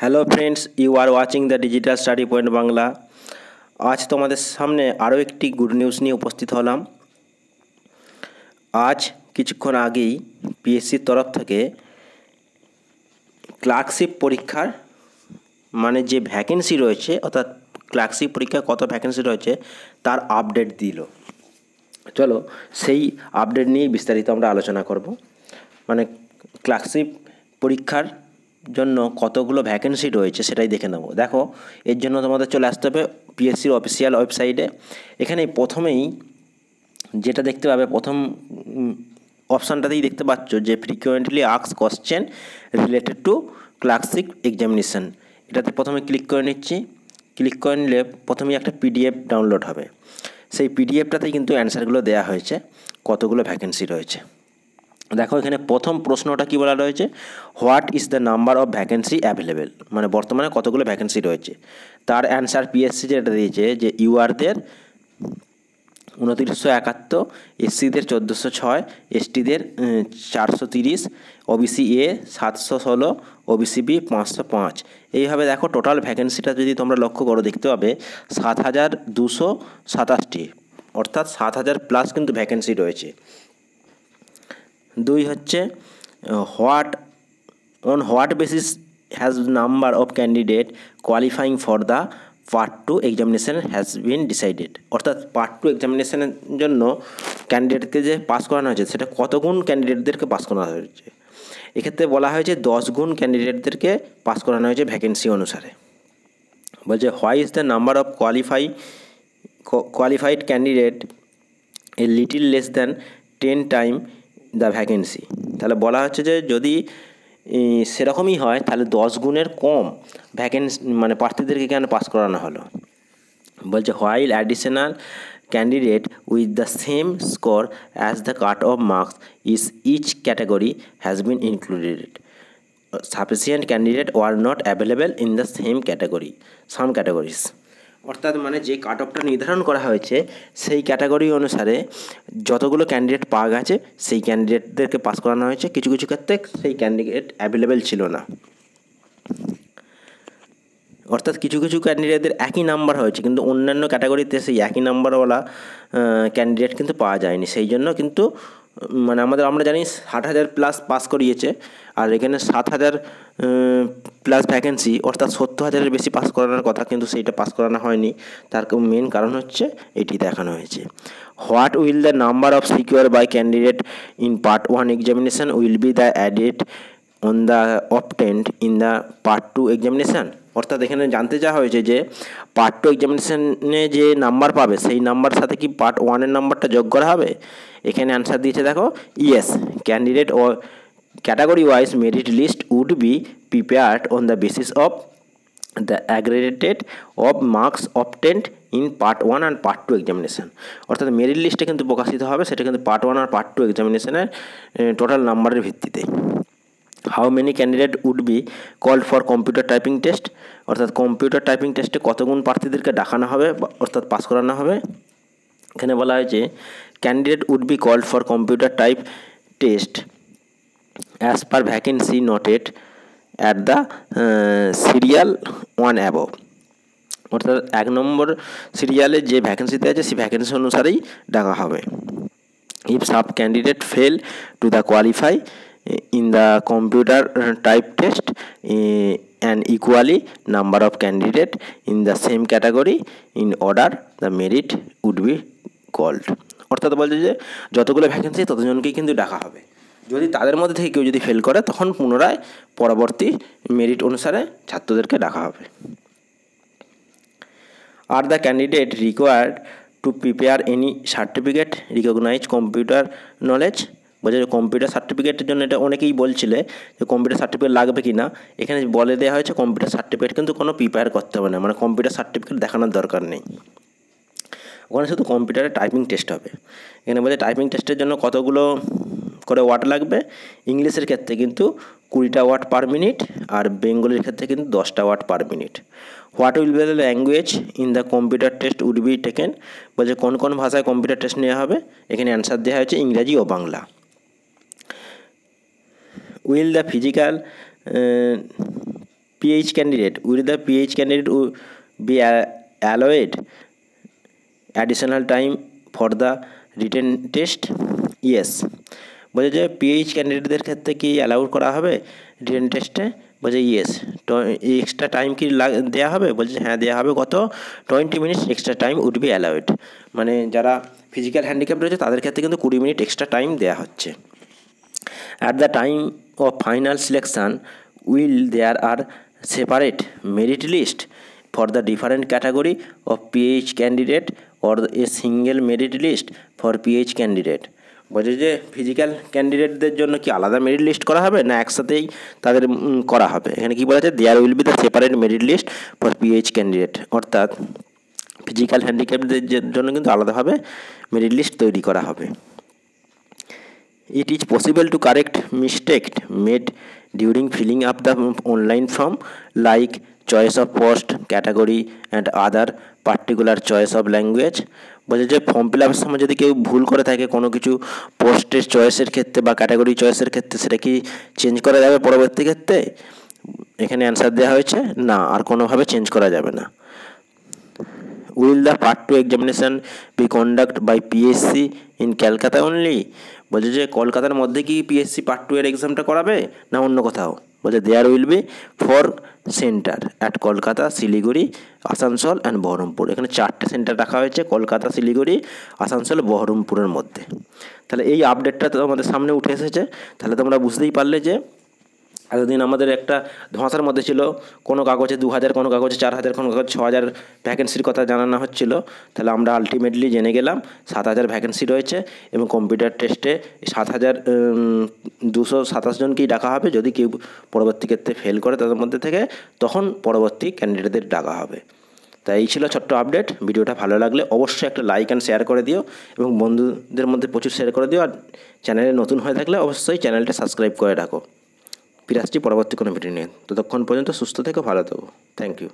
Hello friends, you are watching the Digital Study Point Bangla. আজ তোমাদের সামনে আরও একটি গুড নিউজ নিয়ে উপস্থিত হলাম। আজ কিছুক্ষণ আগেই পিএসসির তরফ থেকে ক্লার্কশিপ পরীক্ষার মানে যে ভ্যাকেন্সি রয়েছে, অর্থাৎ ক্লার্কশিপ পরীক্ষায় কত ভ্যাকেন্সি রয়েছে তার আপডেট দিল। চলো সেই আপডেট নিয়ে বিস্তারিত আমরা আলোচনা করব। মানে ক্লার্কশিপ পরীক্ষার জন্য কতগুলো ভ্যাকেন্সি রয়েছে সেটাই দেখে নেব। দেখো, এর জন্য তোমাদের চলে আসতে হবে পিএসসির অফিসিয়াল ওয়েবসাইটে। এখানে প্রথমেই যেটা দেখতে পাবে, প্রথম অপশানটাতেই দেখতে পাচ্ছ যে frequently asked question related to clerkship examination. এটাতে প্রথমে ক্লিক করে নিচ্ছি। ক্লিক করে নিলে প্রথমেই একটা পিডিএফ ডাউনলোড হবে। সেই পিডিএফটাতেই কিন্তু অ্যান্সারগুলো দেওয়া হয়েছে, কতগুলো ভ্যাকেন্সি রয়েছে। দেখো, এখানে প্রথম প্রশ্নটা কি বলা রয়েছে, what is the number of vacancy available, মানে বর্তমানে কতগুলো ভ্যাকেন্সি রয়েছে। তার অ্যান্সার পিএসসি যেটা দিয়েছে যে ইউআরদের 2971, এসসিদের 1406, এসটিদের 430, ওবিসি এ 716, ওবিসি বি 505। এইভাবে দেখো টোটাল ভ্যাকেন্সিটা যদি তোমরা লক্ষ্য করো দেখতে পাবে 7227টি, অর্থাৎ 7000 প্লাস কিন্তু ভ্যাকেন্সি রয়েছে। দুই হচ্ছে what basis has number of candidate qualifying for the part 2 examination has been decided, অর্থাৎ পার্ট 2 এক্সামিনেশনের জন্য ক্যান্ডিডেটকে যে পাস করানো হয়েছে সেটা কত গুণ ক্যান্ডিডেটদেরকে পাস করানো হয়েছে। এক্ষেত্রে বলা হয়েছে 10 গুণ ক্যান্ডিডেটদেরকে পাস করানো হয়েছে ভ্যাকেন্সি অনুসারে। বলছে why is the number of qualified candidate a little less than 10 time the vacancy. তাহলে বলা হচ্ছে যে যদি সেরকমই হয় তাহলে 10 গুণের কম ভ্যাকেন্সি মানে প্রার্থীদেরকে কেন পাস করানো হলো। বলছে while additional candidate with the same score as the cut off marks is each category has been included, sufficient candidate were not available in the some categories. অর্থাৎ মানে যে কাট অফটা নির্ধারণ করা হয়েছে সেই ক্যাটাগরি অনুসারে যতগুলো ক্যান্ডিডেট পাওয়া গেছে সেই ক্যান্ডিডেটদেরকে পাস করানো হয়েছে। কিছু কিছু ক্ষেত্রে সেই ক্যান্ডিডেট অ্যাভেলেবেল ছিল না, অর্থাৎ কিছু কিছু ক্যান্ডিডেটদের একই নাম্বার হয়েছে কিন্তু অন্যান্য ক্যাটাগরিতে সেই একই নাম্বারওয়ালা ক্যান্ডিডেট কিন্তু পাওয়া যায়নি। সেই জন্য কিন্তু মানে আমরা জানি 60,000 প্লাস পাস করিয়েছে, আর এখানে 7,000 প্লাস ভ্যাকেন্সি, অর্থাৎ 70,000-এর বেশি পাস করানোর কথা, কিন্তু সেইটা পাস করানো হয়নি। তার মেন কারণ হচ্ছে এটি দেখানো হয়েছে। What will the number of secure by candidate in part 1 examination will be the added on the obtained in the part 2 examination. অর্থাৎ এখানে জানতে চাওয়া হয়েছে যে পার্ট 2 এক্সামিনেশনে যে নাম্বার পাবে সেই নাম্বার সাথে কি পার্ট 1-এর নাম্বারটা যোগ করা হবে। এখানে অ্যান্সার দিয়েছে দেখো, ইয়েস, ক্যান্ডিডেট ও category wise merit list would be prepared on the basis of the aggregated of marks obtained in part 1 and part 2 examination. অর্থাৎ মেরিট লিস্টে কিন্তু প্রকাশিত হবে সেটা কিন্তু পার্ট 1 আর পার্ট 2 এক্সামিনেশনের টোটাল নাম্বারের ভিত্তিতে। How many candidate would be called for computer typing test, অর্থাৎ কম্পিউটার টাইপিং টেস্টে কতগুণ প্রার্থীদেরকে দেখানো হবে অর্থাৎ পাস করানো হবে। এখানে বলা হয়েছে candidate would be called for computer type test as per vacancy noted at the serial 1 above, অর্থাৎ 1 নম্বর সিরিয়ালে যে ভ্যাকেন্সিতে আছে সেই ভ্যাকেন্সি অনুসারেই ডাকা হবে। If sub candidate fail to the qualify in the computer type test and equally number of candidate in the same category in order the merit would be called, অর্থাৎ বলছে যে যতগুলো ভ্যাকেন্সি ততজনকেই কিন্তু ডাকা হবে। যদি তাদের মধ্যে থেকে কেউ যদি ফেল করে তখন পুনরায় পরবর্তী মেরিট অনুসারে ছাত্রদেরকে ডাকা হবে। Are the candidate required to prepare any certificate recognize computer knowledge. বলছে যে কম্পিউটার সার্টিফিকেটের জন্য এটা অনেকেই বলছিলে যে কম্পিউটার সার্টিফিকেট লাগবে কি না। এখানে বলে দেওয়া হয়েছে কম্পিউটার সার্টিফিকেট কিন্তু কোনো প্রিপেয়ার করতে হবে না, মানে কম্পিউটার সার্টিফিকেট দেখানোর দরকার নেই। ওখানে শুধু কম্পিউটারে টাইপিং টেস্ট হবে। এখানে বলছে টাইপিং টেস্টের জন্য কতগুলো করে ওয়ার্ড লাগবে। ইংলিশের ক্ষেত্রে কিন্তু 20টা ওয়ার্ড পার মিনিট, আর বেঙ্গলির ক্ষেত্রে কিন্তু 10টা word per minute. What will be the language in the computer test would be taken, বলছে কোন কোন ভাষায় কম্পিউটার টেস্ট নেওয়া হবে। এখানে অ্যান্সার দেওয়া হয়েছে ইংরাজি ও Bangla. Will the physical PH candidate, will the PH candidate be allowed additional time for the written test? Yes. বলছে যে পিএইচ ক্যান্ডিডেটদের ক্ষেত্রে কি অ্যালাউ করা হবে রিটেন টেস্টে? বলছে ইয়েস। তো এক্সট্রা টাইম কি দেওয়া হবে? বলছে হ্যাঁ দেওয়া হবে। কত? 20 minutes extra time would be allowed. মানে যারা ফিজিক্যাল হ্যান্ডিক্যাপ রয়েছে তাদের ক্ষেত্রে কিন্তু 20 মিনিট এক্সট্রা টাইম দেওয়া হচ্ছে। At the time of final selection, will there are separate merit list for the different category of PH candidate or a single merit list for PH candidate? বলছে যে physical ক্যান্ডিডেটদের জন্য কি আলাদা merit list করা হবে না একসাথেই তাদের করা হবে? এখানে কি বলা আছে? There will be the separate merit list for PH candidate, অর্থাৎ ফিজিক্যাল হ্যান্ডিক্যাপদের জন্য কিন্তু আলাদাভাবে মেরিট লিস্ট তৈরি করা হবে। It is possible to correct mistakes made during filling up the online form, like choice of post, category and other particular choice of language. বলছে যে ফর্ম ফিল আপের সময় যদি কেউ ভুল করে থাকে কোনো কিছু পোস্টের চয়েসের ক্ষেত্রে বা ক্যাটাগরি চয়েসের ক্ষেত্রে, সেটা কি চেঞ্জ করা যাবে পরবর্তী ক্ষেত্রে? এখানে অ্যান্সার দেওয়া হয়েছে না, আর কোনোভাবে চেঞ্জ করা যাবে না। Will the Part 2 examination be conducted by PSC in Calcutta only? বলছে যে কলকাতার মধ্যে কি পিএসসি পার্ট 2 এর এক্সামটা করাবে না অন্য কোথাও? বলছে there will be 4 centre at Kolkata, Siliguri, Asansol and Baharampur. এখানে 4টে সেন্টার রাখা হয়েছে কলকাতা, শিলিগুড়ি, আসানসোল, বহরমপুরের মধ্যে। তাহলে এই আপডেটটা তো আমাদের সামনে উঠে এসেছে। তাহলে তোমরা বুঝতেই পারলে যে এতদিন আমাদের একটা ধোঁয়াশার মধ্যে ছিল, কোনো কাগজে 2000, কোনো কাগজে 4000, কোনো কাগজে 6000 ভ্যাকেন্সির কথা জানানো হচ্ছিল। তাহলে আমরা আলটিমেটলি জেনে গেলাম 7000 ভ্যাকেন্সি রয়েছে এবং কম্পিউটার টেস্টে 7227 জনকেই ডাকা হবে। যদি কেউ পরবর্তী ক্ষেত্রে ফেল করে তাদের মধ্যে থেকে, তখন পরবর্তী ক্যান্ডিডেটদের ডাকা হবে। তাই এই ছিল ছোট্ট আপডেট। ভিডিওটা ভালো লাগলে অবশ্যই একটা লাইক অ্যান্ড শেয়ার করে দিও এবং বন্ধুদের মধ্যে প্রচুর শেয়ার করে দিও। আর চ্যানেলে নতুন হয়ে থাকলে অবশ্যই চ্যানেলটা সাবস্ক্রাইব করে রাখো। ফিরে আসছি পরবর্তী কোনো ভিডিও নিয়ে। ততক্ষণ পর্যন্ত সুস্থ থেকো, ভালো থেকো। Thank you.